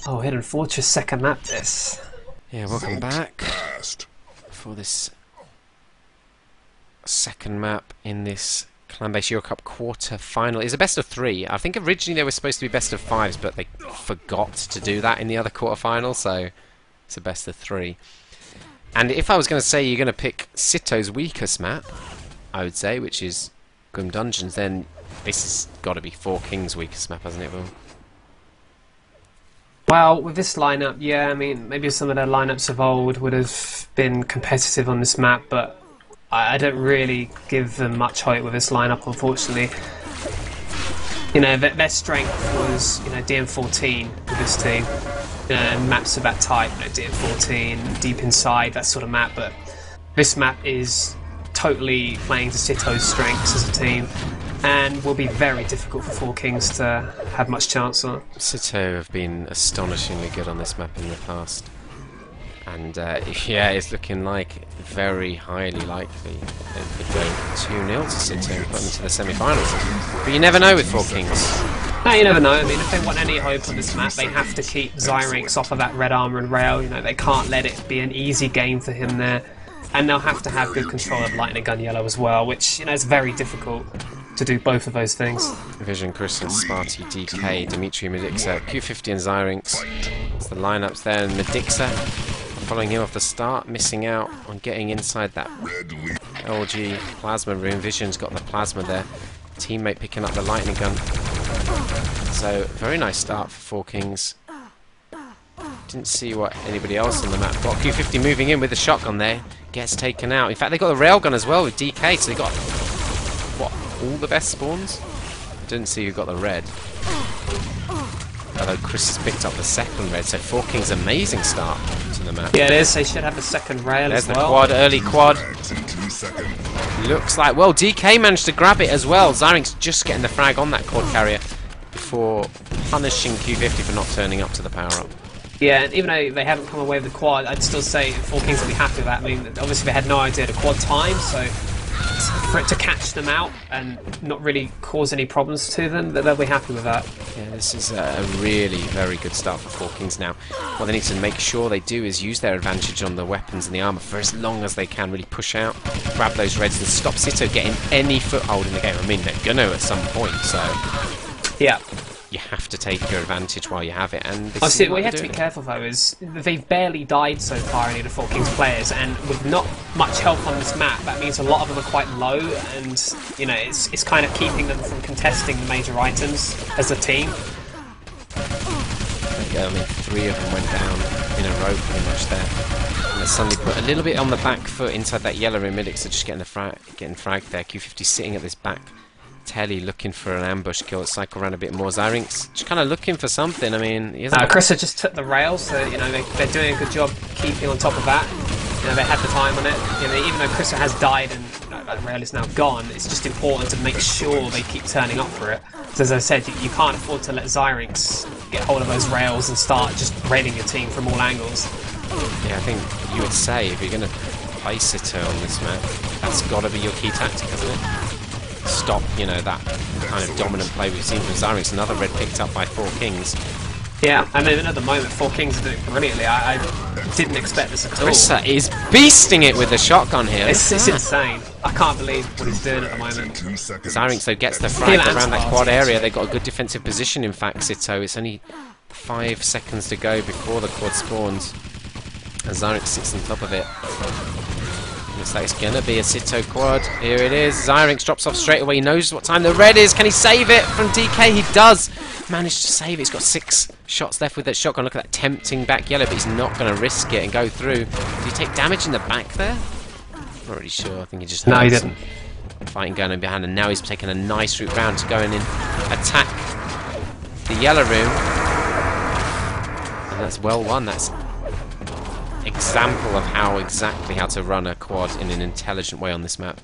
Oh, Hidden Fortress second map this. Yeah, welcome back for this second map in this Clan-based Euro Cup quarter final. It's a best of 3. I think originally they were supposed to be best of 5s, but they forgot to do that in the other quarter final, so it's a best of 3. And if I was going to say you're going to pick Sitto's weakest map, I would say, which is Grim Dungeons, then this has got to be Four Kings' weakest map, hasn't it, Will? Well, with this lineup, yeah, I mean, maybe some of their lineups of old would have been competitive on this map, but I don't really give them much hope with this lineup, unfortunately. You know, their strength was, you know, DM14 with this team. You know, and maps of that type, you know, DM14, deep inside, that sort of map, but this map is totally playing to Sitto's strengths as a team, and will be very difficult for Four Kings to have much chance on. Sitto have been astonishingly good on this map in the past. And yeah, it's looking like very highly likely they could go 2-0 to Sitto and put them to the semi-finals. But you never know with Four Kings. No, you never know. I mean, if they want any hope on this map, they have to keep Zyrinx off of that red armor and rail. You know, they can't let it be an easy game for him there. And they'll have to have good control of Lightning Gun Yellow as well, which, you know, is very difficult to do both of those things. Vision, Chris and Sparty, DK, Dimitri, Medixa, Q50 and Zyrinx. It's the lineups there, and Medixa following him off the start, missing out on getting inside that LG plasma room. Vision's got the plasma there. Teammate picking up the lightning gun. So, very nice start for Four Kings. Didn't see what anybody else on the map got. Q50 moving in with the shotgun there. Gets taken out. In fact, they got the railgun as well with DK, so they got, what, all the best spawns? Didn't see who got the red. Although Chris has picked up the second red, so Four Kings amazing start to the map. Yeah, it is. They should have the second rail There's as well. The quad, early quad. Looks like, well, DK managed to grab it as well. Zyrinx just getting the frag on that quad carrier before punishing Q50 for not turning up to the power-up. Yeah, and even though they haven't come away with the quad, I'd still say Four Kings will be happy with that. I mean, obviously they had no idea the quad time, so for it to catch them out and not really cause any problems to them, they'll be happy with that. Yeah, this is a really very good start for Four Kings now. What they need to make sure they do is use their advantage on the weapons and the armor for as long as they can, really push out, grab those reds and stop Sitto getting any foothold in the game. I mean, they're gonna at some point, so yeah. You have to take your advantage while you have it. And what you have to be careful though is they've barely died so far, any of the Four Kings players, and with not much help on this map, that means a lot of them are quite low, and you know it's kind of keeping them from contesting the major items as a team. Yeah, I mean, 3 of them went down in a row pretty much there. And they suddenly put a little bit on the back foot inside that yellow room. Midics are just getting fragged there. Q50 sitting at this back telly looking for an ambush kill. Let's cycle around a bit more. Zyrinx just kind of looking for something. I mean, Krista just took the rails, so you know they're doing a good job keeping on top of that. You know, they had the time on it. You know, even though Krista has died and you know, that rail is now gone, it's just important to make sure they keep turning up for it. So as I said, you can't afford to let Zyrinx get hold of those rails and start just raining your team from all angles. Yeah, I think you would say if you're going to play Sitto on this map, that's got to be your key tactic, hasn't it? Stop, you know, that kind of dominant play we've seen from Zyrinx. Another red picked up by Four Kings. Yeah, and then at the moment, Four Kings are doing brilliantly. I didn't expect this at all. Krissa is beasting it with the shotgun here. It's insane. I can't believe what he's doing at the moment. Zyrinx, though, gets the frag around that quad area. They've got a good defensive position, in fact, Sitto. It's only 5 seconds to go before the quad spawns. And Zyrinx sits on top of it. Looks like it's gonna be a Sitto quad. Here it is. Zyrinx drops off straight away. He knows what time the red is. Can he save it from DK? He does manage to save it. He's got 6 shots left with that shotgun. Look at that tempting back yellow, but he's not going to risk it and go through. Did he take damage in the back there? Not really sure. I think he just no, he didn't. Fighting going in behind, and now he's taking a nice route round to go in and attack the yellow room. And that's well won. That's example of exactly how to run a quad in an intelligent way on this map.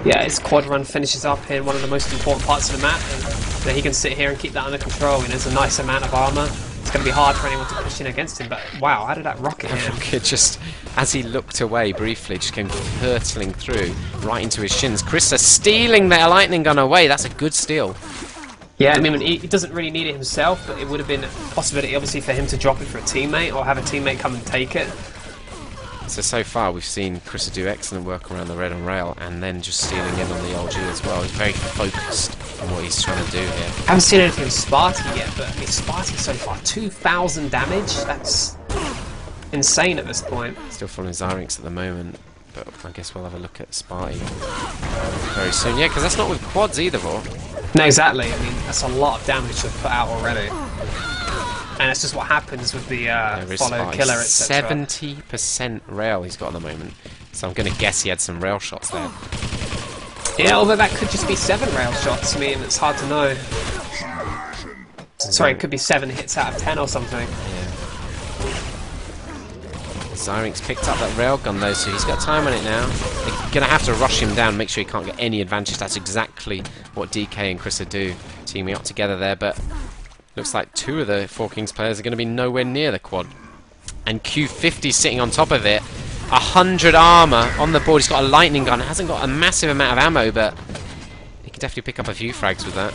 Yeah, his quad run finishes up in one of the most important parts of the map, and that he can sit here and keep that under control. You know, there's a nice amount of armor. It's going to be hard for anyone to push in against him, but wow, how did that rocket him? Rocket just, as he looked away briefly, just came hurtling through right into his shins. Krissa stealing their lightning gun away. That's a good steal. Yeah, I mean, he doesn't really need it himself, but it would have been a possibility, obviously, for him to drop it for a teammate or have a teammate come and take it. So far we've seen Chris do excellent work around the red on rail and then just stealing in on the LG as well. He's very focused on what he's trying to do here. I haven't seen anything with Sparty yet, but I mean, Sparty so far, 2,000 damage? That's insane at this point. Still following Zyrinx at the moment, but I guess we'll have a look at Sparty very soon. Yeah, because that's not with quads either, or. No, exactly. I mean, that's a lot of damage to put out already. And it's just what happens with the follow, killer, etc. 70% rail he's got at the moment. So I'm going to guess he had some rail shots there. Yeah, although that could just be 7 rail shots. I mean, it's hard to know. Sorry, it could be 7 hits out of 10 or something. Yeah. Zyrinx picked up that railgun though, so he's got time on it now. They're going to have to rush him down, make sure he can't get any advantage. That's exactly what DK and Chris do, teaming up together there, but looks like 2 of the Four Kings players are going to be nowhere near the quad. And Q50 sitting on top of it. 100 armor on the board. He's got a lightning gun. Hasn't got a massive amount of ammo, but he can definitely pick up a few frags with that.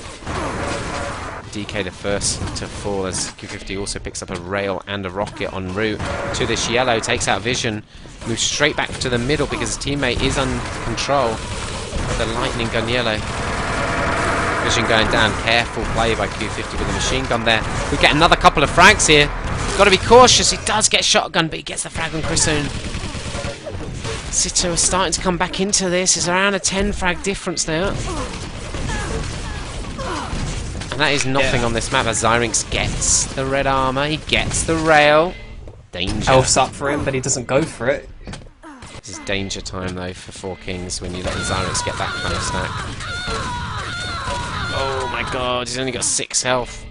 DK the first to fall as Q50 also picks up a rail and a rocket en route to this yellow. Takes out vision. Moves straight back to the middle because his teammate is under control of the lightning gun yellow. Vision going down. Careful play by Q50 with the machine gun there. We get another couple of frags here. Got to be cautious. He does get shotgun, but he gets the frag on Chrisoon. Sitto is starting to come back into this. It's around a 10 frag difference there. And that is nothing on this map as Zyrinx gets the red armor. He gets the rail. Danger. Health's up for him, but he doesn't go for it. This is danger time though for Four Kings when you let Zyrinx get that kind of stack. Oh my god, he's only got 6 health.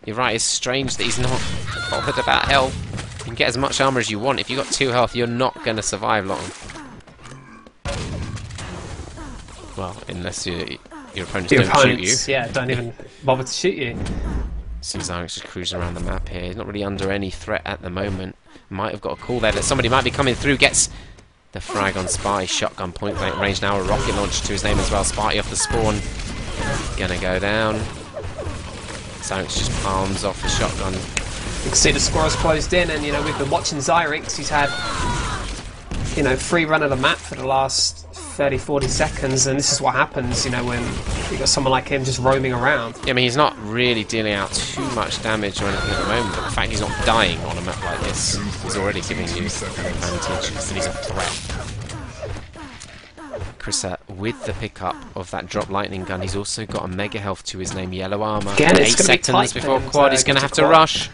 You're right, it's strange that he's not bothered about health. You can get as much armor as you want. If you've got 2 health, you're not going to survive long. Well, unless your opponents don't shoot you. Yeah, don't even bother to shoot you. See Zyrinx just cruising around the map here. He's not really under any threat at the moment. Might have got a call there that somebody might be coming through. Gets the frag on Sparty. Shotgun point blank range now. A rocket launcher to his name as well. Sparty off the spawn. Gonna go down. Zyrinx just palms off the shotgun. You can see the squirrel's closed in, and you know we've been watching Zyrinx. He's had free run of the map for the last 30-40 seconds, and this is what happens. You know when you got someone like him just roaming around. Yeah, I mean he's not really dealing out too much damage or anything at the moment. But the fact he's not dying on a map like this is already giving you an advantage, and he's a threat. Chrissa with the pickup of that drop lightning gun. He's also got a mega health to his name, yellow armor. Again, 8 seconds before quad. He's going to have to rush.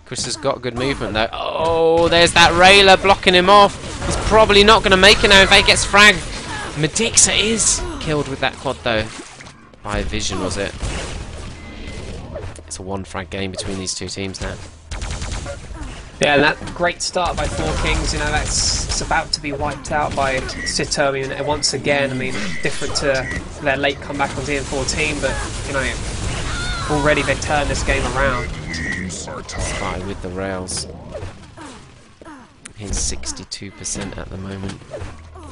Chris has got good movement though. Oh, there's that railer blocking him off. He's probably not going to make it now if he gets fragged. Medixa is killed with that quad though. By vision, was it? It's a 1 frag game between these 2 teams now. Yeah, and that great start by Four Kings, it's about to be wiped out by Sitto. I mean, once again, different to their late comeback on DN14, but, already they've turned this game around. Spy with the rails. He's 62% at the moment.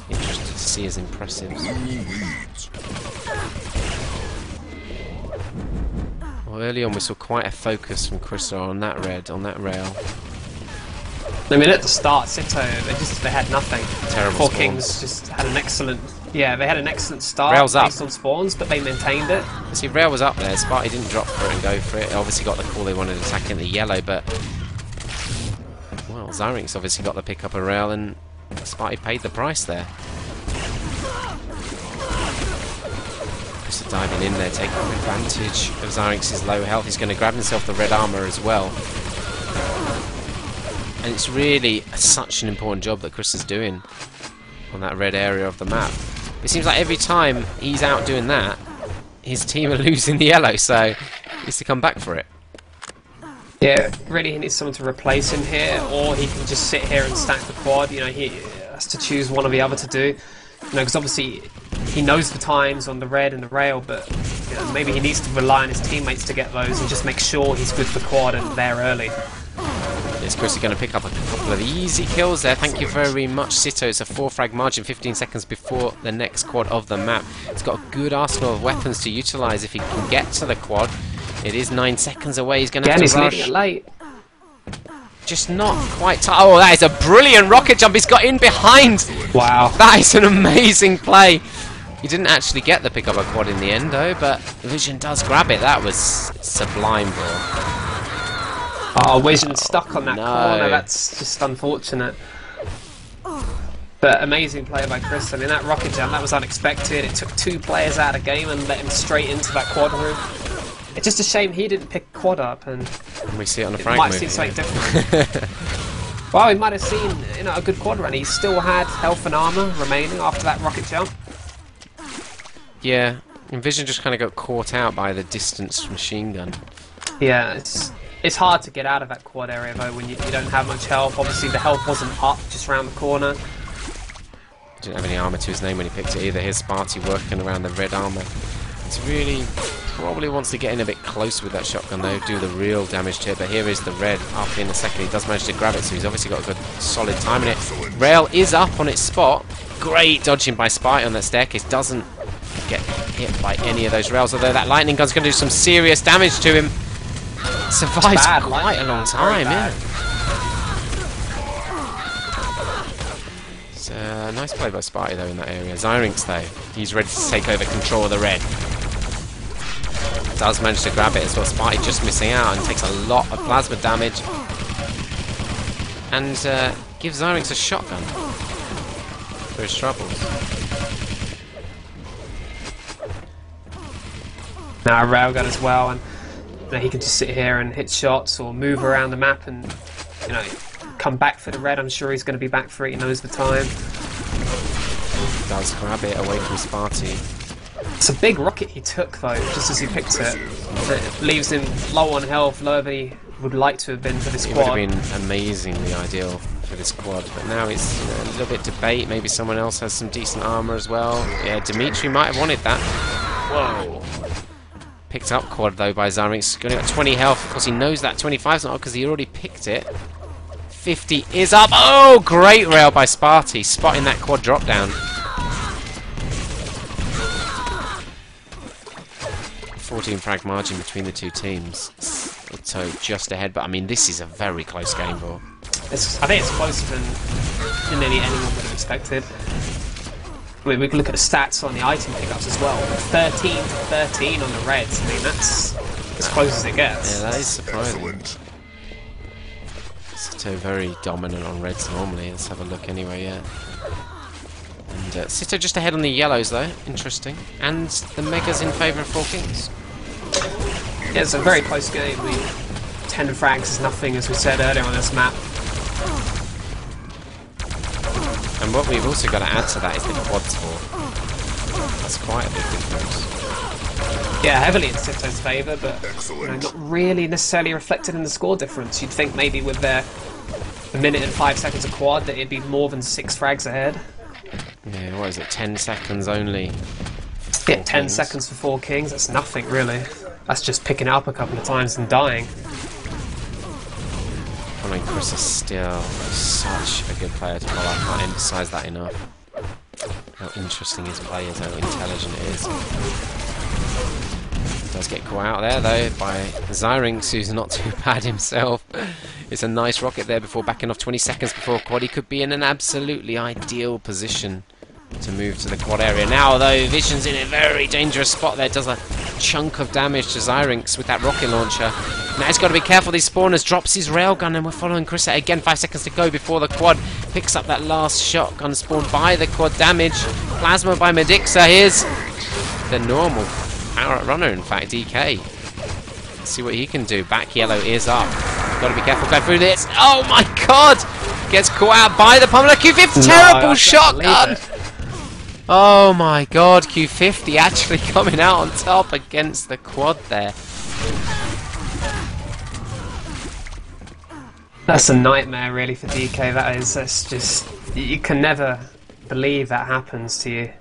Interesting to see his impressives. Well, early on we saw quite a focus from Chrissa on that red, on that rail. I mean, at the start, Sitto, they had nothing. Terrible Four spawn. Kings just had an excellent, they had an excellent start Rail's up. based on spawns, but they maintained it. See, rail was up there. Sparty didn't drop for it and go for it. Obviously got the call they wanted to attack in the yellow, but well, Zyrinx obviously got the pick up a rail, and Sparty paid the price there. Just diving in there, taking advantage of Zyrinx's low health. He's going to grab himself the red armor as well. And it's really such an important job that Chris is doing on that red area of the map. It seems like every time he's out doing that, his team are losing the yellow, so he needs to come back for it. Yeah, really he needs someone to replace him here, or he can just sit here and stack the quad. He has to choose one or the other to do. Because obviously he knows the times on the red and the rail, but maybe he needs to rely on his teammates to get those and just make sure he's good for quad and there early. Is Chris going to pick up a couple of easy kills there? Thank you very much, Sitto. It's a 4-frag margin, 15 seconds before the next quad of the map. He's got a good arsenal of weapons to utilise if he can get to the quad. It is 9 seconds away. He's going to have to rush. He's leaving it late. Just not quite tight. Oh, that is a brilliant rocket jump. He's got in behind. Wow. That is an amazing play. He didn't actually get the pick of a quad in the end, though, but Vision does grab it. That was sublime, bro. Oh, Vision stuck on that corner. That's just unfortunate. But amazing play by Chris. I mean, that rocket jump, that was unexpected. It took 2 players out of game and let him straight into that quad room. It's just a shame he didn't pick quad up, and we see it on the frag might movie, see something different. Well, he might have seen, you know, a good quad run. He still had health and armor remaining after that rocket jump. Yeah, and Vision just kind of got caught out by the distance machine gun. Yeah, it's hard to get out of that quad area though when you don't have much health. Obviously, the health wasn't up just around the corner. Didn't have any armor to his name when he picked it either. Here's Sparty working around the red armor. It's really probably wants to get in a bit close with that shotgun though, do the real damage to it. But here is the red up in a second. He does manage to grab it, so he's obviously got a good solid time in it. Rail is up on its spot. Great dodging by Sparty on that staircase. Doesn't get hit by any of those rails, although that lightning gun's going to do some serious damage to him. Survives quite a long time, yeah. It's a nice play by Sparty though in that area. Zyrinx though, he's ready to take over control of the red. Does manage to grab it as well. Sparty just missing out and takes a lot of plasma damage. And gives Zyrinx a shotgun for his troubles. Now a railgun as well, and you know, he can just sit here and hit shots or move around the map and, you know, come back for the red. I'm sure he's going to be back for it. He knows the time. Does grab it away from Sparty. It's a big rocket he took though, just as he picked it. It leaves him low on health, lower than he would like to have been for this quad. It would have been amazingly ideal for this quad, but now it's a little bit debate. Maybe someone else has some decent armor as well. Yeah, Dimitri might have wanted that. Whoa. Picked up quad though by Zyrinx. Only got 20 health. Of course, he knows that 25's not up because he already picked it. 50 is up. Oh, great rail by Sparty, spotting that quad drop down. 14 frag margin between the two teams. So just ahead, but I mean, this is a very close game, bro. I think it's closer than nearly anyone would have expected. We can look at the stats on the item pickups as well. 13 to 13 on the reds. I mean, that's as close as it gets. Yeah, that is surprising. Sitto very dominant on reds normally. Let's have a look anyway, yeah. And Sitto just ahead on the yellows though. Interesting. And the megas in favour of 4 kings. Yeah, it's a very close game. 10 frags is nothing, as we said earlier on this map. And what we've also got to add to that is the quad score. That's quite a big difference. Yeah, heavily in Sitto's favour, but you know, not really necessarily reflected in the score difference. You'd think maybe with their 1 minute and 5 seconds of quad that it'd be more than 6 frags ahead. Yeah, what is it, 10 seconds only? Yeah, 10 seconds for 4 kings, that's nothing really. That's just picking it up a couple of times and dying. I mean, Chris is still such a good player to follow. I can't emphasise that enough. How interesting his play is, how intelligent it is. Does get caught out there though by Zyrinx, who's not too bad himself. It's a nice rocket there before backing off 20 seconds before quad. He could be in an absolutely ideal position to move to the quad area. Now though, Vision's in a very dangerous spot there. Does a chunk of damage to Zyrinx with that rocket launcher. Now he's got to be careful, these spawners. Drops his railgun and we're following Chris out again. 5 seconds to go before the quad. Picks up that last shotgun spawn by the quad damage. Plasma by Medixa. Here's the normal power runner, in fact, DK. Let's see what he can do. Back yellow is up. Got to be careful going through this. Oh my god! Gets caught out by the pummeler. Q50, terrible shotgun! Oh my god, Q50 actually coming out on top against the quad there. That's a nightmare really for DK, that is. That's just, you can never believe that happens to you.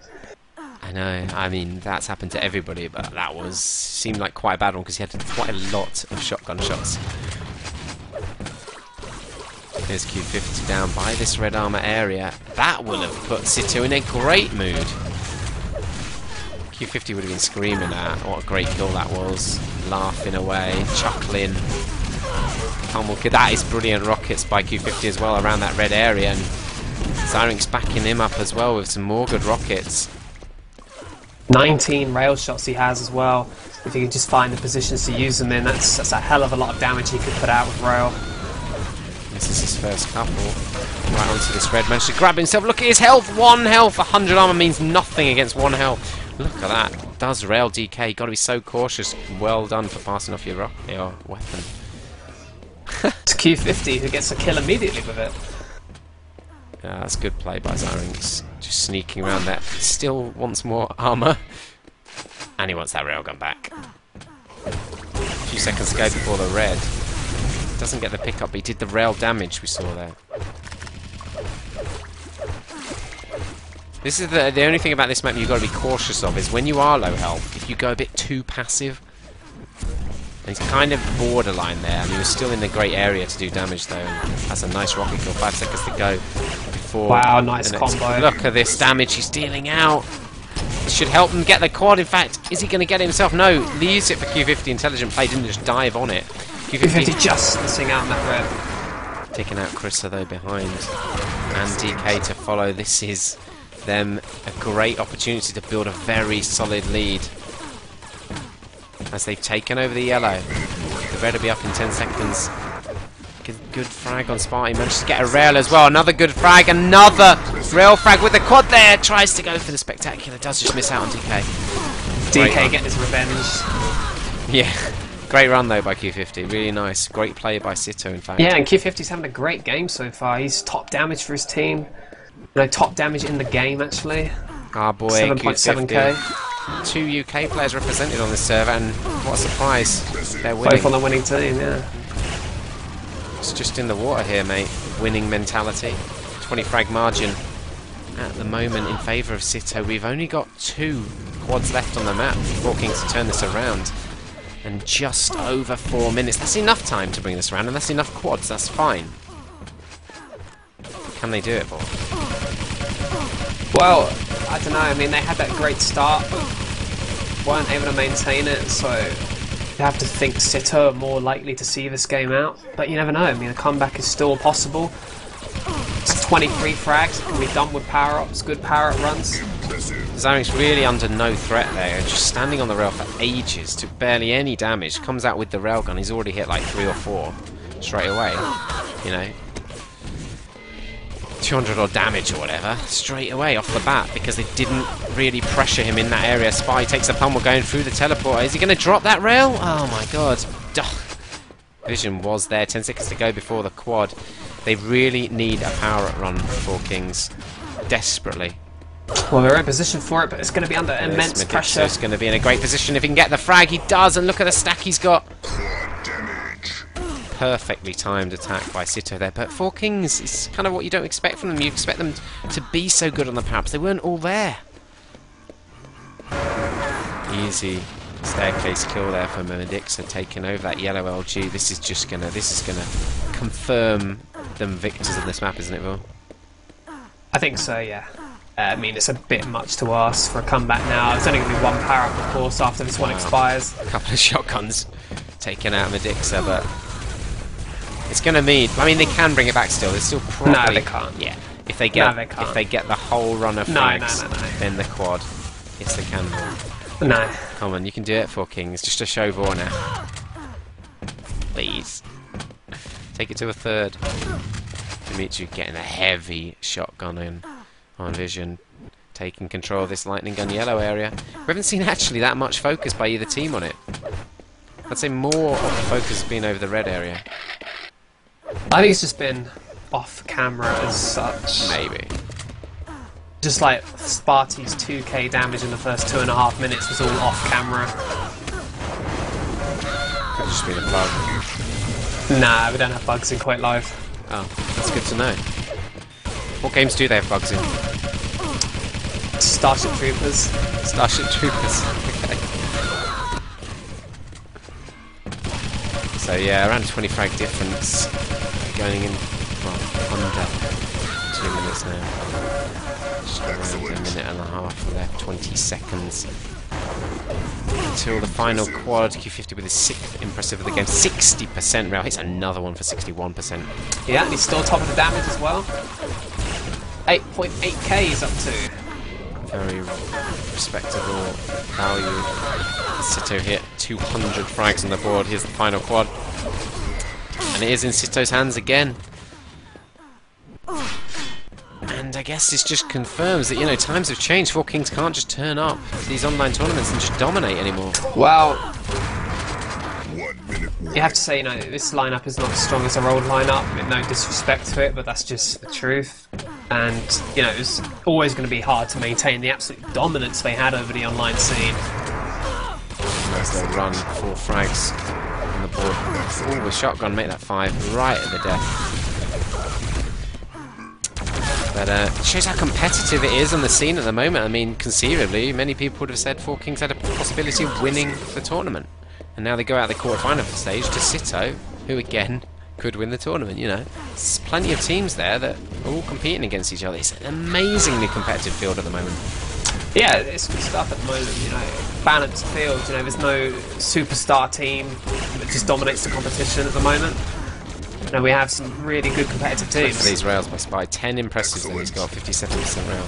I know, I mean, that's happened to everybody, but that seemed like quite a bad one because he had quite a lot of shotgun shots. There's Q50 down by this red armor area. That will have put sitto in a great mood. Q50 would have been screaming at what a great kill that was. Laughing away, chuckling. That is brilliant rockets by Q50 as well around that red area. And Zyrink's backing him up as well with some more good rockets. 19 rail shots he has as well. If he can just find the positions to use them in, that's a hell of a lot of damage he could put out with rail. This is his first couple. Right onto this red. Managed to grab himself. Look at his health. 1 health. 100 armor means nothing against 1 health. Look at that. Does rail DK. Got to be so cautious. Well done for passing off your weapon. It's Q50 who gets a kill immediately with it. Yeah, that's good play by Zyrinx. Just sneaking around there. Still wants more armor. And he wants that railgun back. A few seconds to go before the red. Doesn't get the pickup, but he did the rail damage we saw there. This is the only thing about this map you've got to be cautious of is when you are low health, if you go a bit too passive. And he's kind of borderline there. I mean, he was still in the great area to do damage though. And that's a nice rocket kill. 5 seconds to go before. Wow, nice combo. Look at this damage he's dealing out. It should help him get the quad. In fact, is he going to get it himself? No, he used it for Q50. Intelligent play, didn't just dive on it. Q50 just missing out on that red. Taking out Krissa though behind. And DK to follow. This is them a great opportunity to build a very solid lead. As they've taken over the yellow. The red will be up in 10 seconds. Good frag on Sparty. Managed to get a rail as well. Another good frag. Another rail frag with the quad there. Tries to go for the spectacular. Does just miss out on DK. DK getting his revenge. Yeah. Great run though by Q50. Really nice. Great play by sitto in fact. Yeah, and Q50's having a great game so far. He's top damage for his team. You know, top damage in the game actually. Our boy 7.7k. 2 UK players represented on this server, and what a surprise. They're winning. Both on the winning team, yeah. It's just in the water here, mate. Winning mentality. 20 frag margin at the moment in favour of sitto. We've only got 2 quads left on the map for Kings to turn this around. And just over 4 minutes. That's enough time to bring this around, and that's enough quads. That's fine. Can they do it, boy? Well, I don't know. I mean, they had that great start, but weren't able to maintain it, so you have to think sitto are more likely to see this game out. But you never know. I mean, a comeback is still possible. It's 23 frags. It can be done with power-ups, good power-up runs. Zyrink's really under no threat there, just standing on the rail for ages, took barely any damage, comes out with the railgun, he's already hit like 3 or 4 straight away, you know. 200 odd damage or whatever, straight away off the bat, because they didn't really pressure him in that area. Spy takes the pummel going through the teleporter. Is he going to drop that rail? Oh my god. Duh. Vision was there, 10 seconds to go before the quad. They really need a power-up run for Kings, desperately. Well, they're in position for it, but it's going to be under immense pressure. He's going to be in a great position if he can get the frag. He does, and look at the stack he's got. Perfectly timed attack by sitto there, but for Kings, it's kind of what you don't expect from them. You expect them to be so good on the power-ups. They weren't all there. Easy staircase kill there for Medixa, taking over that yellow LG. This is gonna confirm them victors of this map, isn't it, Will? I think so, yeah. I mean, it's a bit much to ask for a comeback now. It's only going to be 1 power-up, of course, after this one expires. A couple of shotguns taken out Medixa, but it's going to mean... I mean, they can bring it back still. It's still probably... No, they can't. Yeah. If they get the whole run of frags, then the quad. Yes, they can. No. Come on, you can do it for Kings. Just to show Vorna. Please. Take it to a 3rd. Dimitri getting a heavy shotgun in on Vision. Taking control of this lightning gun yellow area. We haven't seen actually that much focus by either team on it. I'd say more of the focus has been over the red area. I think it's just been off camera as such. Maybe. Just like Sparty's 2k damage in the first 2.5 minutes was all off camera. Could have just been a bug. Nah, we don't have bugs in Quake Live. Oh, that's good to know. What games do they have bugs in? Starship Troopers. Starship Troopers. Okay. So yeah, around 20 frag difference going in well, under 2 minutes now. Just around a minute and a half left, 20 seconds. Until the final quad, Q50 with his 6th impressive of the game, 60% rail. Hits another one for 61%. Yeah, and he's still top of the damage as well. 8.8k he's up to. Very respectable value. Sitto hit 200 frags on the board. Here's the final quad. And it is in Sitto's hands again. And I guess this just confirms that, you know, times have changed. Four Kings can't just turn up to these online tournaments and just dominate anymore. Well, you have to say, you know, this lineup is not as strong as our old lineup, with no disrespect to it, but that's just the truth. And, you know, it's always going to be hard to maintain the absolute dominance they had over the online scene. As they run 4 frags on the board. Ooh, with shotgun, make that 5 right at the death. But it shows how competitive it is on the scene at the moment. I mean, conceivably, many people would have said Four Kings had a possibility of winning the tournament. And now they go out the quarter-final stage to Sitto, who again could win the tournament, you know. There's plenty of teams there that are all competing against each other. It's an amazingly competitive field at the moment. Yeah, it's good stuff at the moment, you know. Balanced field, you know, there's no superstar team that just dominates the competition at the moment. You know, we have some really good competitive teams. For these rails by Spy, 10 impressives then he's got, 57% rail.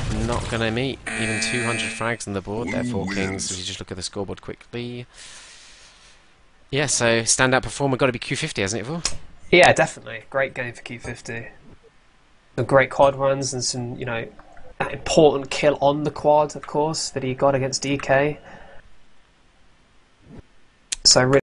They're not going to meet even 200 frags on the board there, Four Kings, if you just look at the scoreboard quickly. Yeah, so standout performer got to be Q50, hasn't it, Vor? Yeah, definitely. Great game for Q50. Some great quad runs and some, you know, that important kill on the quad, of course, that he got against DK. So really